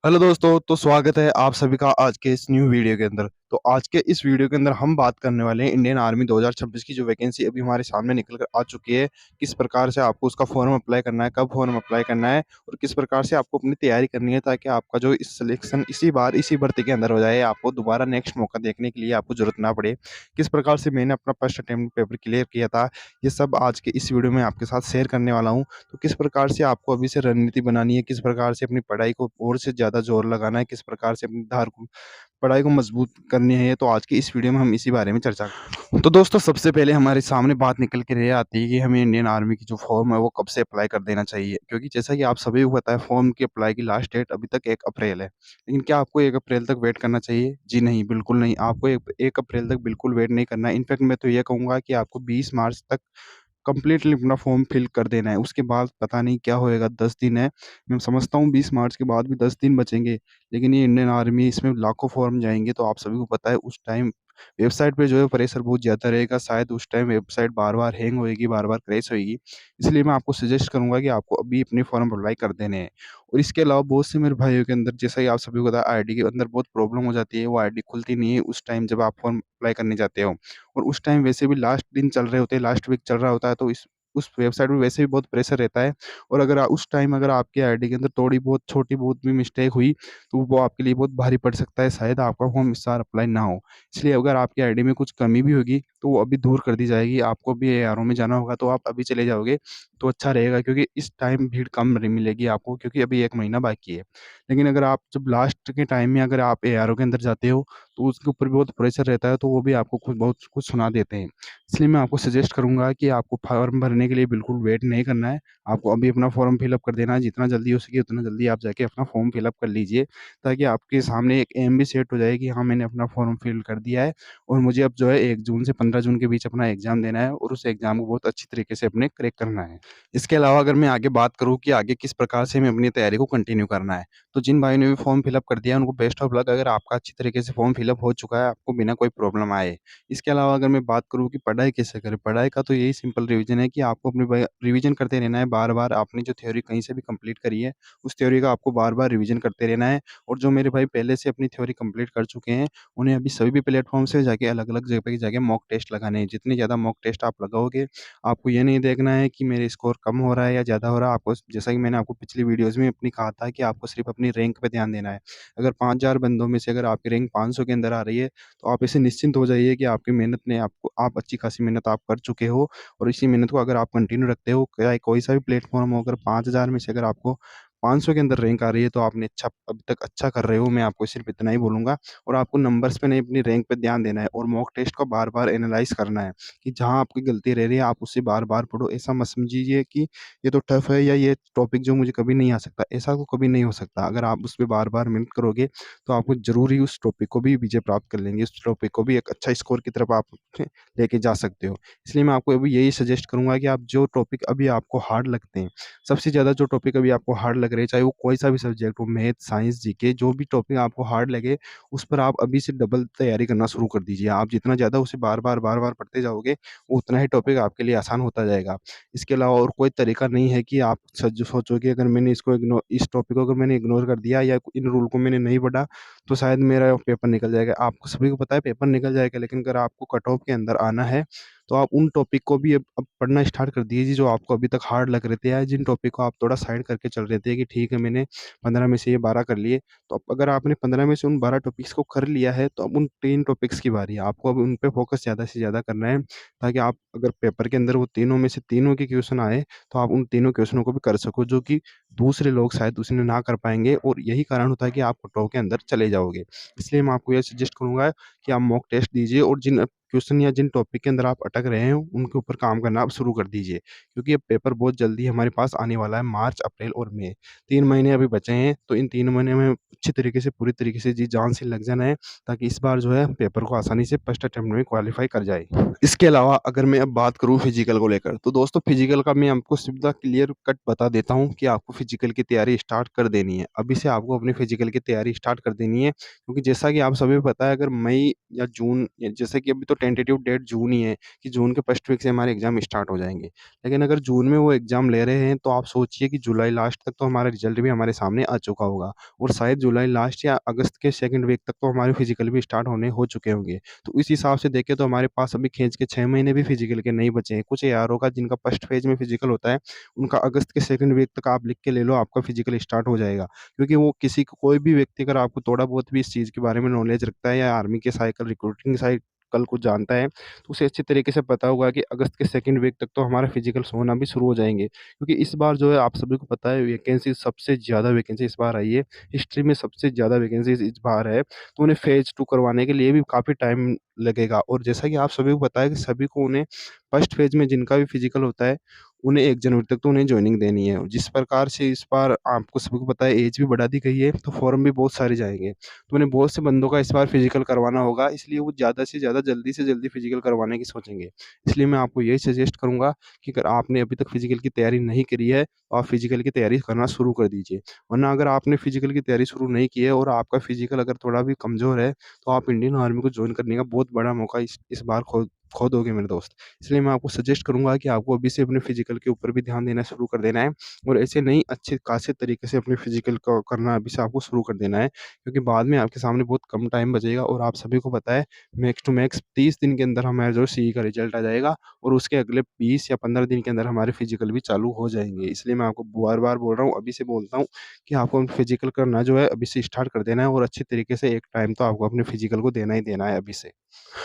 Hello दोस्तों, तो स्वागत है आप सभी का आज के इस न्यू वीडियो के अंदर। तो आज के इस वीडियो के अंदर हम बात करने वाले हैं इंडियन आर्मी 2026 की जो वैकेंसी अभी हमारे सामने निकल कर आ चुकी है। किस प्रकार से आपको उसका फॉर्म अप्लाई करना है, कब फॉर्म अप्लाई करना है और किस प्रकार से आपको अपनी तैयारी करनी है ताकि आपका जो इस सिलेक्शन इसी बार इसी भर्ती के अंदर हो जाए, आपको दोबारा नेक्स्ट मौका देखने के लिए आपको ज़रूरत ना पड़े। किस प्रकार से मैंने अपना फर्स्ट अटेम्प्ट पेपर क्लियर किया था, ये सब आज के इस वीडियो में आपके साथ शेयर करने वाला हूँ। तो किस प्रकार से आपको अभी से रणनीति बनानी है, किस प्रकार से अपनी पढ़ाई को और से ज़्यादा ज़ोर लगाना है, किस प्रकार से अपनी पढ़ाई को मजबूत करनी है, तो आज की इस वीडियो में हम इसी बारे में चर्चा करेंगे। तो दोस्तों, सबसे पहले हमारे सामने बात निकल के ये आती है कि हमें इंडियन आर्मी की जो फॉर्म है वो कब से अप्लाई कर देना चाहिए, क्योंकि जैसा कि आप सभी को पता है फॉर्म की अप्लाई की लास्ट डेट अभी तक 1 अप्रैल है। लेकिन क्या आपको 1 अप्रैल तक वेट करना चाहिए? जी नहीं, बिल्कुल नहीं। आपको 1 अप्रैल तक बिल्कुल वेट नहीं करना है। इनफैक्ट मैं तो ये कहूँगा कि आपको 20 मार्च तक कंप्लीटली अपना फॉर्म फिल कर देना है। उसके बाद पता नहीं क्या होएगा, 10 दिन है। मैं समझता हूँ 20 मार्च के बाद भी 10 दिन बचेंगे, लेकिन ये इंडियन आर्मी इसमें लाखों फॉर्म जाएँगे, तो आप सभी को पता है उस टाइम वेबसाइट पे जो है प्रेशर बहुत ज़्यादा रहेगा। शायद उस टाइम वेबसाइट बार-बार हैंग होएगी, बार-बार क्रैश होएगी। इसलिए मैं आपको सजेस्ट करूँगा कि आपको अभी अपने फॉर्म अप्लाई कर देने हैं। और इसके अलावा बहुत से मेरे भाइयों के अंदर, जैसा कि आप सभी को पता है, आईडी के अंदर बहुत प्रॉब्लम हो जाती है। वो आईडी खुलती नहीं है उस टाइम जब आप फॉर्म अप्लाई करने जाते हो। और उस टाइम वैसे भी लास्ट दिन चल रहे होते हैं, लास्ट वीक चल रहा होता है, तो इस उस वेबसाइट में वैसे भी बहुत प्रेशर रहता है। और अगर उस टाइम अगर आपकी आईडी के अंदर थोड़ी बहुत छोटी बहुत भी मिस्टेक हुई, तो वो आपके लिए बहुत भारी पड़ सकता है, शायद आपका फॉर्म इस बार अप्लाई ना हो। इसलिए अगर आपकी आईडी में कुछ कमी भी होगी, तो वो अभी दूर कर दी जाएगी। आपको भी एआरओ में जाना होगा, तो आप अभी चले जाओगे, तो अच्छा रहेगा, क्योंकि इस टाइम भीड़ कम मिलेगी आपको, क्योंकि अभी 1 महीना बाकी है। लेकिन अगर आप जब लास्ट के टाइम में अगर आप एआरओ के अंदर जाते हो, तो उसके ऊपर भी बहुत प्रेशर रहता है, तो वो भी आपको खुद बहुत कुछ सुना देते हैं। इसलिए मैं आपको सजेस्ट करूँगा कि आपको फॉर्म भरने के लिए बिल्कुल वेट नहीं करना है। आपको अभी अपना फॉर्म फिल अप कर देना है, जितना जल्दी हो सके उतना जल्दी आप जाके अपना फॉर्म फिल अप कर लीजिए, ताकि आपके सामने एक एम भी सेट हो जाए कि हाँ, मैंने अपना फॉर्म फिल कर दिया है और मुझे अब जो है 1 जून से 15 जून के बीच अपना एग्ज़ाम देना है और उस एग्ज़ाम को बहुत अच्छी तरीके से अपने क्रैक करना है। इसके अलावा अगर मैं आगे बात करूँ कि आगे किस प्रकार से हमें अपनी तैयारी को कंटिन्यू करना है, तो जिन भाइयों ने भी फॉर्म फिल अप कर दिया है उनको बेस्ट ऑफ लक, अगर आपका अच्छी तरीके से फॉर्म फिल अप हो चुका है, आपको बिना कोई प्रॉब्लम आए। इसके अलावा अगर मैं बात करूँ कि पढ़ाई कैसे करें, पढ़ाई का तो यही सिंपल रिवीजन है कि आपको अपनी रिवीजन करते रहना है बार-बार। आपने जो थ्योरी कहीं से भी कंप्लीट करी है, उस थ्योरी का आपको बार-बार रिवीजन करते रहना है। और जो मेरे भाई पहले से अपनी थ्योरी कंप्लीट कर चुके हैं, उन्हें अभी सभी भी प्लेटफ़ॉर्म से जाके अलग-अलग जगह पे जाके मॉक टेस्ट लगाने हैं। जितने ज़्यादा मॉक टेस्ट आप लगाओगे, आपको ये नहीं देखना है कि मेरे स्कोर कम हो रहा है या ज़्यादा हो रहा है। आपको, जैसा कि मैंने आपको पिछली वीडियोज़ में अपनी कहा था, कि आपको सिर्फ़ अपनी रैंक पे ध्यान देना है। अगर 5000 बंदों में से अगर आपकी रैंक 500 के अंदर आ रही है, तो आप इससे निश्चिंत हो जाइए कि आपकी मेहनत ने आपको, आप अच्छी खासी मेहनत आप कर चुके हो। और इसी मेहनत को अगर आप कंटिन्यू रखते हो, चाहे कोई सा भी प्लेटफ़ॉर्म हो, अगर 5000 में से अगर आपको 500 के अंदर रैंक आ रही है, तो आपने अच्छा अभी तक अच्छा कर रहे हो, मैं आपको सिर्फ़ इतना ही बोलूँगा। और आपको नंबर्स पे नहीं, अपनी रैंक पे ध्यान देना है और मॉक टेस्ट को बार-बार एनालाइज़ करना है, कि जहाँ आपकी गलती रह रही है, आप उसे बार-बार पढ़ो। ऐसा मत समझिए कि ये तो टफ़ है या ये टॉपिक जो मुझे कभी नहीं आ सकता, ऐसा तो कभी नहीं हो सकता। अगर आप उस पे बार-बार मेहनत करोगे, तो आपको ज़रूर ही उस टॉपिक को भी विजय प्राप्त कर लेंगे, उस टॉपिक को भी एक अच्छा स्कोर की तरफ आप लेके जा सकते हो। इसलिए मैं आपको अभी यही सजेस्ट करूँगा कि आप जो टॉपिक अभी आपको हार्ड लगते हैं, सबसे ज़्यादा जो टॉपिक अभी आपको हार्ड लग रहे हैं, चाहे वो कोई-सा भी सब्जेक्ट हो, मैथ, साइंस, जीके, जो भी टॉपिक आपको हार्ड लगे, उस पर आप अभी से डबल तैयारी करना शुरू कर दीजिए। आप जितना ज़्यादा उसे बार-बार, बार-बार पढ़ते जाओगे, उतना ही टॉपिक आपके लिए आसान होता जाएगा। इसके अलावा और कोई तरीका नहीं है कि आप सोचो कि अगर मैंने इस टॉपिक को अगर मैंने इग्नोर कर दिया या इन रूल को मैंने नहीं पढ़ा, तो शायद मेरा पेपर निकल जाएगा। आपको सभी को पता है पेपर निकल जाएगा, लेकिन अगर आपको कट ऑफ के अंदर आना है, तो आप उन टॉपिक को भी अब पढ़ना स्टार्ट कर दीजिए जो आपको अभी तक हार्ड लग रहे थे, या जिन टॉपिक को आप थोड़ा साइड करके चल रहे थे कि ठीक है, मैंने 15 में से ये 12 कर लिए। तो अब अगर आपने 15 में से उन 12 टॉपिक्स को कर लिया है, तो अब उन 3 टॉपिक्स की बारी है। आपको अब उन पे फ़ोकस ज़्यादा से ज़्यादा करना है, ताकि आप अगर पेपर के अंदर वो तीनों में से तीनों के क्वेश्चन आए, तो आप उन तीनों क्वेश्चनों को भी कर सको, जो कि दूसरे लोग शायद उसने ना कर पाएँगे, और यही कारण होता है कि आप कट ऑफ के अंदर चले जाओगे। इसलिए मैं आपको ये सजेस्ट करूँगा कि आप मॉक टेस्ट दीजिए, और जिन क्वेश्चन या जिन टॉपिक के अंदर आप अटक रहे हैं, उनके ऊपर काम करना आप शुरू कर दीजिए। क्योंकि अब पेपर बहुत जल्दी हमारे पास आने वाला है, मार्च, अप्रैल और मई। 3 महीने अभी बचे हैं, तो इन 3 महीने में अच्छी तरीके से, पूरी तरीके से जी जान से लग जाना है, ताकि इस बार जो है पेपर को आसानी से फर्स्ट अटेम्प्ट में क्वालीफाई कर जाए। इसके अलावा अगर मैं अब बात करूँ फिज़िकल को लेकर, तो दोस्तों फिज़िकल का मैं आपको सीधा क्लियर कट बता देता हूँ कि आपको फिज़िकल की तैयारी स्टार्ट कर देनी है। अभी से आपको अपनी फिज़िकल की तैयारी स्टार्ट कर देनी है, क्योंकि जैसा कि आप सभी को पता है, अगर मई या जून, या जैसे कि अभी तो टेंटेटिव डेट जून ही है कि जून के फर्स्ट वीक से हमारे एग्ज़ाम स्टार्ट हो जाएँगे। लेकिन अगर जून में वो एग्ज़ाम ले रहे हैं तो आप सोचिए कि जुलाई लास्ट तक तो हमारा रिज़ल्ट भी हमारे सामने आ चुका होगा और शायद जुलाई लास्ट या अगस्त के सेकंड वीक तक तो हमारे फिज़िकल भी स्टार्ट होने हो चुके होंगे। तो इस हिसाब से देखें तो हमारे पास अभी खींच के 6 महीने भी फिज़िकल के नहीं बचे हैं। कुछ एआरओ का जिनका फर्स्ट फेज़ में फिज़िकल होता है, उनका अगस्त के सेकंड वीक तक आप लिख के ले लो, आपका फिज़िकल स्टार्ट हो जाएगा। क्योंकि वो किसी को कोई भी व्यक्ति अगर आपको थोड़ा बहुत भी इस चीज़ के बारे में नॉलेज रखता है या आर्मी के साइकिल रिक्रूटिंग साइकिल को जानता है, तो उसे अच्छे तरीके से पता होगा कि अगस्त के सेकंड वीक तक तो हमारा फिज़िकल्स होना भी शुरू हो जाएँगे। क्योंकि इस बार जो है आप सभी को पता है वैकेंसी सबसे ज़्यादा वैकेंसी इस बार आई है। हिस्ट्री में सबसे ज़्यादा वैकेंसीज़ इस बार है, तो उन्हें फेज़ 2 करवाने के लिए भी काफ़ी टाइम लगेगा और जैसा कि आप सभी को पता है कि सभी को उन्हें फर्स्ट फेज़ में जिनका भी फिज़िकल होता है, उन्हें 1 जनवरी तक तो उन्हें जॉइनिंग देनी है। जिस प्रकार से इस बार आपको सभी को पता है ऐज भी बढ़ा दी गई है, तो फॉर्म भी बहुत सारे जाएँगे। तो उन्हें बहुत से बंदों का इस बार फिज़िकल करवाना होगा, इसलिए वो ज़्यादा से ज़्यादा जल्दी से जल्दी फिज़िकल करवाने की सोचेंगे। इसलिए मैं आपको यही सजेस्ट करूँगा कि अगर आपने अभी तक फिज़िकल की तैयारी नहीं करी है, तो आप फिज़िकल की तैयारी करना शुरू कर दीजिए। वरना अगर आपने फिज़िकल की तैयारी शुरू नहीं की है और आपका फिज़िकल अगर थोड़ा भी कमज़ोर है, तो आप इंडियन आर्मी को जॉइन करने का बहुत बड़ा मौका इस बार खो दोगे मेरे दोस्त। इसलिए मैं आपको सजेस्ट करूँगा कि आपको अभी से अपने फिज़िकल के ऊपर भी ध्यान देना शुरू कर देना है और ऐसे नहीं अच्छे खासे तरीके से अपने फिज़िकल को करना अभी से आपको शुरू कर देना है। क्योंकि बाद में आपके सामने बहुत कम टाइम बचेगा और आप सभी को पता है मैक्स टू मैक्स 30 दिन के अंदर हमारा जो सीई का रिज़ल्ट आ जाएगा और उसके अगले 20 या 15 दिन के अंदर हमारे फिज़िकल भी चालू हो जाएँगे। इसलिए मैं आपको बार-बार बोल रहा हूँ, अभी से बोलता हूँ कि आपको फिज़िकल करना जो है अभी से स्टार्ट कर देना है और अच्छे तरीके से एक टाइम तो आपको अपने फिज़िकल को देना ही देना है अभी से।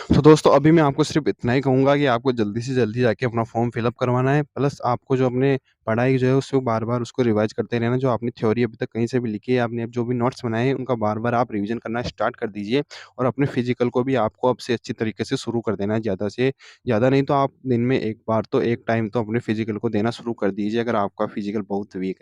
तो दोस्तों अभी मैं आपको सिर्फ़ इतना ही कहूँगा कि आपको जल्दी से जल्दी जाके अपना फ़ॉर्म फ़िल अप करवाना है, प्लस आपको जो अपने पढ़ाई जो है उसको बार-बार उसको रिवाइज़ करते रहना। जो आपने थ्योरी अभी तक कहीं से भी लिखी है, आपने अब जो भी नोट्स बनाए हैं, उनका बार-बार आप रिवीज़न करना स्टार्ट कर दीजिए और अपने फ़िज़िकल को भी आपको अब से अच्छी तरीके से शुरू कर देना है। ज़्यादा से ज़्यादा नहीं तो आप दिन में 1 बार तो 1 टाइम तो अपने फ़िज़िकल को देना शुरू कर दीजिए अगर आपका फ़िज़िकल बहुत वीक है।